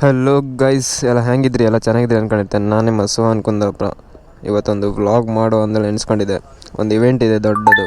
Hello guys, ಎಲ್ಲ ಹೆಂಗಿದ್ರಿ? ಎಲ್ಲ ಚೆನ್ನಾಗಿದ್ರಿ ಅಂದ್ಕೊಂಡಿರ್ತೇನೆ. ನಾನು ನಿಮ್ಮ ಸುಹಾನ್ ಕುಂದಾಪುರ. ಇವತ್ತೊಂದು ವ್ಲಾಗ್ ಮಾಡೋ ಅಂದೇಳಿ ಎಣಿಸ್ಕೊಂಡಿದ್ದೆ. ಒಂದು ಇವೆಂಟ್ ಇದೆ ದೊಡ್ಡದು,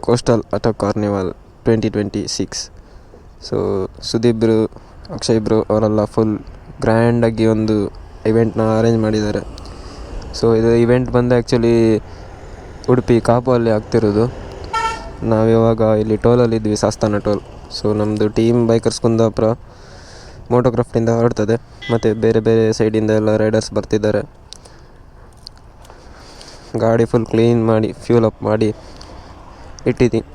ಕೋಸ್ಟಲ್ ಆಟೋ ಕಾರ್ನಿವಲ್ 2026. ಸೊ ಸುದೀಪ್ರು, ಅಕ್ಷಯ್ ಬ್ರೋ ಅವರೆಲ್ಲ ಫುಲ್ ಗ್ರ್ಯಾಂಡಾಗಿ ಒಂದು ಇವೆಂಟ್ನ ಅರೇಂಜ್ ಮಾಡಿದ್ದಾರೆ. ಸೊ ಇದು ಇವೆಂಟ್ ಬಂದು ಆ್ಯಕ್ಚುಲಿ ಉಡುಪಿ ಕಾಪುವಲ್ಲಿ ಆಗ್ತಿರೋದು. ನಾವಿವಾಗ ಇಲ್ಲಿ ಟೋಲಲ್ಲಿದ್ವಿ, ಸಾಸ್ತಾನ ಟೋಲ್. ಸೊ ನಮ್ಮದು ಟೀಮ್ ಬೈಕರ್ಸ್ ಕುಂದಾಪುರ ಮೋಟೋಕ್ರಾಫ್ಟಿಂದ ಹೊರಡ್ತದೆ, ಮತ್ತು ಬೇರೆ ಬೇರೆ ಸೈಡಿಂದ ಎಲ್ಲ ರೈಡರ್ಸ್ ಬರ್ತಿದ್ದಾರೆ. ಗಾಡಿ ಫುಲ್ ಕ್ಲೀನ್ ಮಾಡಿ ಫ್ಯೂಲ್ ಅಪ್ ಮಾಡಿ ಇಟ್ಟಿದ್ದೀನಿ.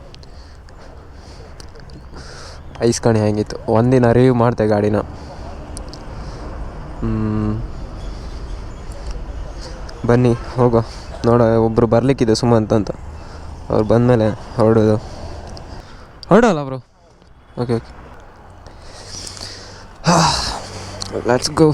ಐಸ್ ಕಣಿ ಹೆಂಗಿತ್ತು, ಒಂದಿನ ರಿವ್ಯೂ ಮಾಡ್ತೆ ಗಾಡಿನ. ಬನ್ನಿ ಹೋಗೋ ನೋಡ. ಒಬ್ಬರು ಬರಲಿಕ್ಕಿದೆ ಸುಮಂತ್ ಅಂತ, ಅವ್ರು ಬಂದಮೇಲೆ ಹೊರಡೋಲ್ಲ ಬ್ರೋ. Okay let's go.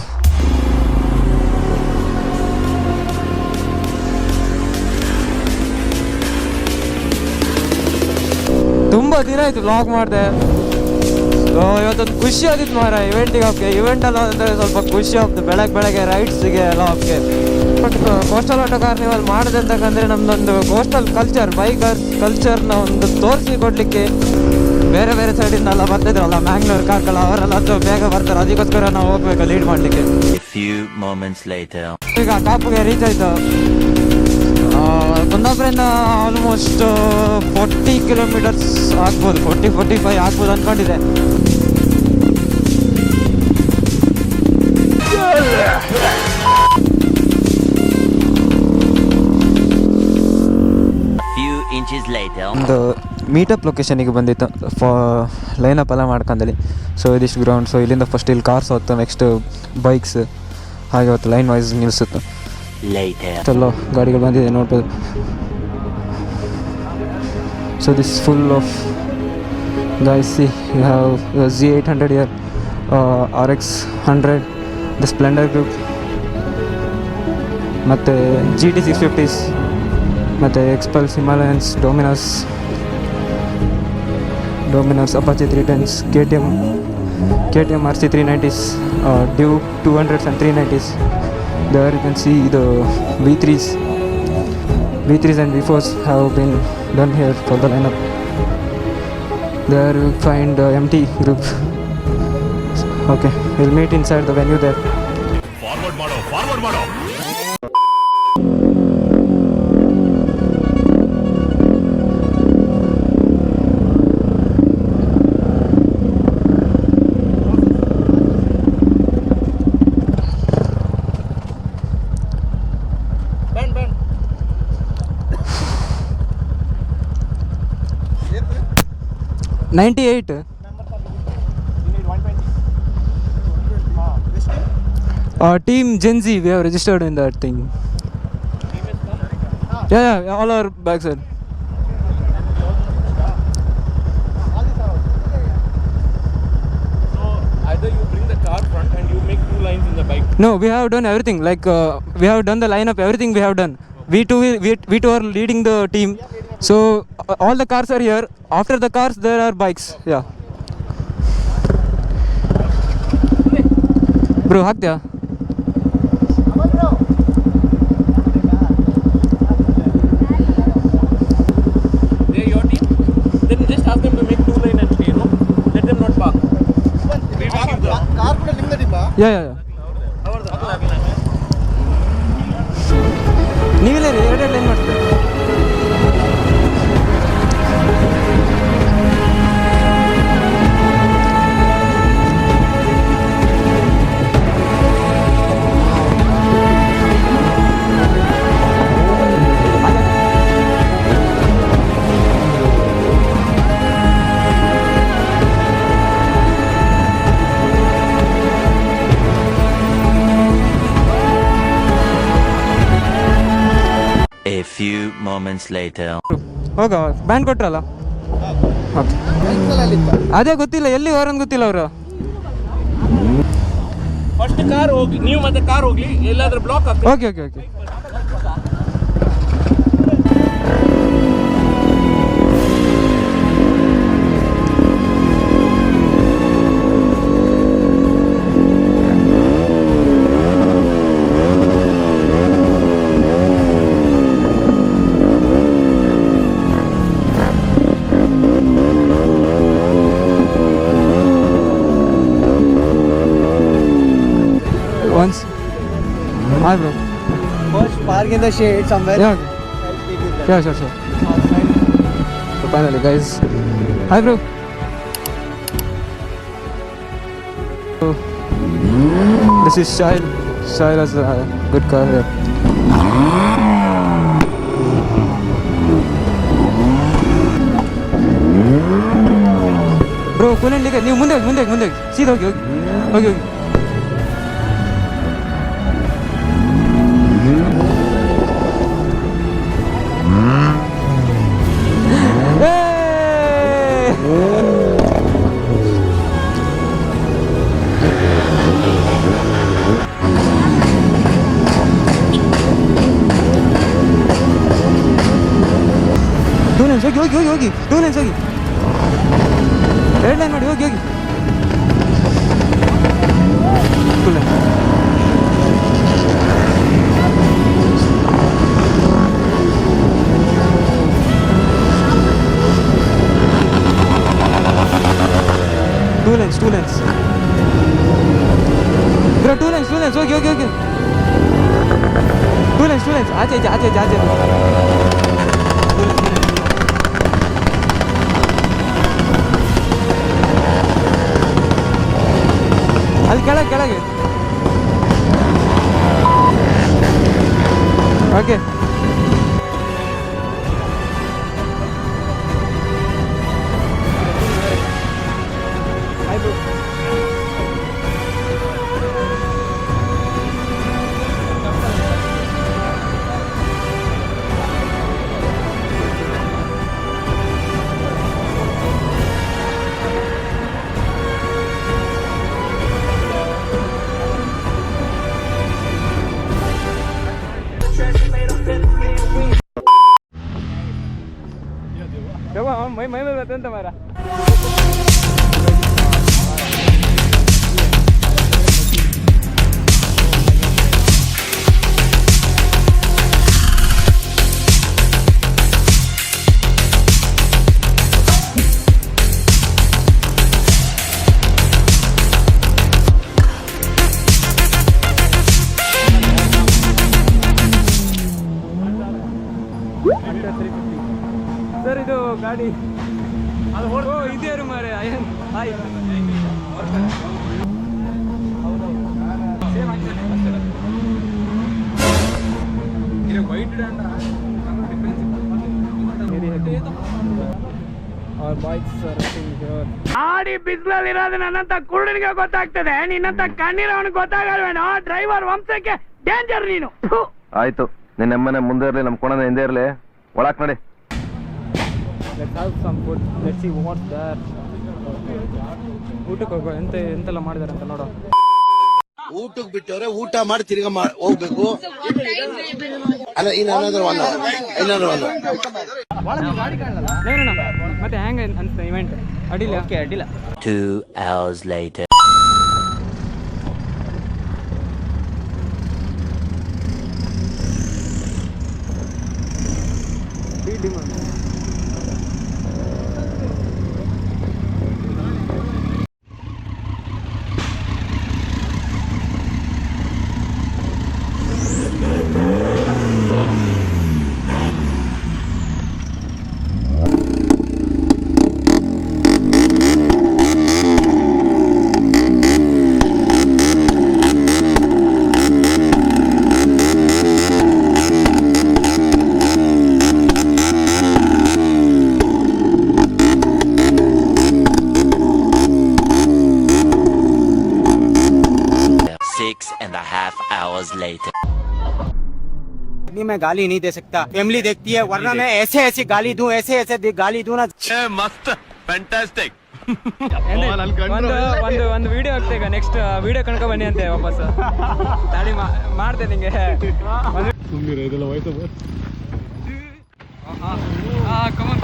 ತುಂಬ ದಿನ ಆಯಿತು ವ್ಲಾಗ್ ಮಾಡಿದೆ. ಇವತ್ತೊಂದು ಖುಷಿ ಆಗಿತ್ತು ಮಾರ ಇವೆಂಟಿಗೆ ಹೋಗಕ್ಕೆ. ಇವೆಂಟಲ್ಲ ಅಂದರೆ ಸ್ವಲ್ಪ ಖುಷಿ ಆಗ್ತದೆ, ಬೆಳಗ್ಗೆ ರೈಡ್ಸಿಗೆ ಎಲ್ಲ ಹೋಗಕ್ಕೆ. ಬಟ್ ಕೋಸ್ಟಲ್ ಆಟೋ ಕಾರ್ನಿವಲ್ ಮಾಡಿದೆ ಅಂತಂದರೆ ನಮ್ಮದೊಂದು ಕೋಸ್ಟಲ್ ಕಲ್ಚರ್, ಬೈಕರ್ ಕಲ್ಚರ್ನ ಒಂದು ತೋರಿಸಿ ಕೊಡಲಿಕ್ಕೆ ಬೇರೆ ಬೇರೆ ಸೈಡಿಂದ ಎಲ್ಲ ಬರ್ತಿದ್ರಲ್ಲ, ಮ್ಯಾಂಗ್ಳೂರ್, ಕಾರ್ಕಳ, ಅವರೆಲ್ಲ ಬೇಗ ಬರ್ತಾರೆ. ಅದಕ್ಕೋಸ್ಕರ ನಾವು ಹೋಗ್ಬೇಕು ಲೀಡ್ ಮಾಡಲಿಕ್ಕೆ. ಈಗ ಕಾಪುಗೆ ರೀಚ್ ಆಯಿತು. ಕುಂದಾಪುರದಿಂದ ಆಲ್ಮೋಸ್ಟ್ 40 ಕಿಲೋಮೀಟರ್ಸ್ ಆಗ್ಬೋದು, 45 ಆಗ್ಬೋದು ಅಂದ್ಕೊಂಡಿದೆ. ಒಂದು ಮೀಟಪ್ ಲೊಕೇಶನಿಗೆ ಬಂದಿತ್ತು ಲೈನಪ್ ಎಲ್ಲ ಮಾಡ್ಕೊಂಡಲ್ಲಿ. ಸೊ ಇದಿಷ್ಟು ಗ್ರೌಂಡ್. ಸೊ ಇಲ್ಲಿಂದ ಫಸ್ಟ್ ಇಲ್ಲಿ ಕಾರ್ಸ್ ಹೋಗ್ತು, ನೆಕ್ಸ್ಟ್ ಬೈಕ್ಸ್, ಹಾಗೆ ಹೊತ್ತು ಲೈನ್ ವೈಸ್ ನಿಲ್ಲಿಸುತ್ತೆ. ಚಲೋ ಗಾಡಿಗಳು ಬಂದಿದೆ ನೋಡ್ಬೋದು. So this full of guys. See you have Z800 here, RX 100, the Splendor group, ಮತ್ತು GT 650s, ಮತ್ತು Xpulses, Himalayans, Dominars, Apache 310s, KTM RC 390s, Duke 200s and 390s. There you can see the V3s and V4s have been done here for the lineup. There you find MT group. Okay, we'll meet inside the venue there. Forward mado. Ben. 98. Team Gen Z, we have registered in that thing. Yeah, all our bags are. So either you bring the car front and you make 2 lines in the bike. No, we have done everything. Like we have done the lineup, everything we have done. We two are leading the team. So all the cars are here. After the cars there are bikes. Yeah. Bro, ಹಾಕ್ತ್ಯಾ? They are your team. Then just ask them to make 2 lane and let them not park. We will give the car ಕೂಡ ನಿಮ್ಮದೇ ಟೀಮಾ? Yeah. ನೀವಿಲ್ಲ ರೀ, ಎರಡು line ಮಾಡ್ತೀರಾ? A few moments later. ಹೋಗ band ಕೊಟ್ರಲ್ಲ. Okay, ಅದೇ ಗೊತ್ತಿಲ್ಲ ಎಲ್ಲಿ ಹೋರಂತ ಗೊತ್ತಿಲ್ಲ ಅವರು. ಫಸ್ಟ್ ಕಾರ್ ಹೋಗಿ, ನೀವು ಮತ್ತೆ ಕಾರ್ ಹೋಗ್ಲಿ, ಎಲ್ಲಾದ್ರೂ ಬ್ಲಾಕ್ ಆಗ್ತದೆ. Okay. Once. Hi, bro. First park in the shade somewhere. Yeah. I'll take you there. Yeah, sure. So finally, guys. Hi, bro. So, this is Shahil. Shahil has a good car here. Bro, couldn't look at you. Munde. See the okay. ಹೋಗಿ two lines ಹೋಗಿ red line ಮಾಡಿ ಹೋಗಿ two line two lines bro two lines ಹೋಗಿ two lines ಆಚೆ ಅಲ್ಲಿ ಕೆಳಗೆ okay ಆಯ್ತು ಮೈ ಮೇಲೆ ಬರ್ತಂತ ಮಾರ ಸರ್ ಇದು ಗಾಡಿ ಓ ಇದೇ ಮಾರೆ ಅಯ್ಯನ್ ಹಾಯ್ ಗಾಡಿ ಬಿಸಿಲಲ್ಲಿ ಇರೋದು ನನ್ನಂತ ಕುರುಡನಿಗೆ ಗೊತ್ತಾಗ್ತದೆ, ನಿನ್ನಂತ ಕಣ್ಣಿರೋನಿಗೆ ಗೊತ್ತಾಗಲ್ವೇನೋ? ಡ್ರೈವರ್ ವಂಶಕ್ಕೆ ಡೇಂಜರ್ ನೀನು. ಆಯ್ತು, ನಿನ್ನೆಮ್ಮನೆ ಮುಂದೆ ಇರಲಿ, ನಮ್ಮ ಕೋಣನ ಹಿಂದೆ ಇರಲಿ. ಒಳಕ್ ನಡಿ. Let's have some food. Let's see what's there. ಊಟಕ್ಕೆ ಹೋಗೋ ಎಂತೆಲ್ಲ ಮಾಡಿದಾರೆ ಅಂತ ನೋಡೋ. ಊಟಕ್ಕೆ ಬಿಟ್ಟವ್ರೆ, ಊಟ ಮಾಡಿ ತಿರ್ಗಾ ಹೋಗ್ಬೇಕು. ಅಲ್ಲ ಇನ್ನೊಂದ್ರ ಮತ್ತೆ ಹೆಂಗ ಅನ್ಸ್ತ ಇವೆಂಟ್? ಅಡ್ಡಿಲ್ಲ. 2 hours later. Later. मैं गाली नहीं दे सकता, फैमिली देखती है, वरना मैं ऐसे गाली दूं, ऐसे गाली दूं ना. ಮಸ್ತ್ ಫ್ಯಾಂಟಾಸ್ಟಿಕ್. ಒಂದು ವಿಡಿಯೋ ಆಗ್ತಾ ಈಗ ನೆಕ್ಸ್ಟ್ ವಿಡಿಯೋ ಕಣ್ಕೊ ಬನ್ನಿ ಅಂತೆ ವಾಪಸ್ ತಾಳಿ ಮಾಡ್ತೆ ನಿಂಗೆ ಸುಮ್ಮನೆ ಇದೆಲ್ಲ ಹೋಯ್ತು. ಕಮನ್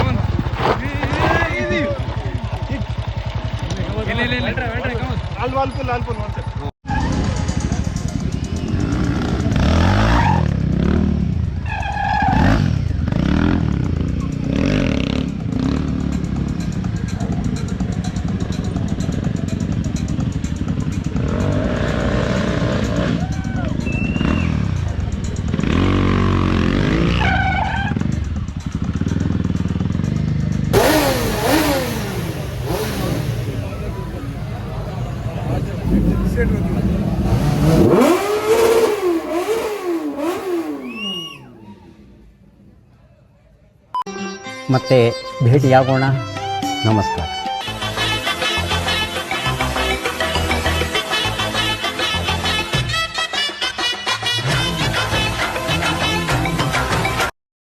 ಮತ್ತೆ ಭೇಟಿಯಾಗೋಣ. ನಮಸ್ಕಾರ.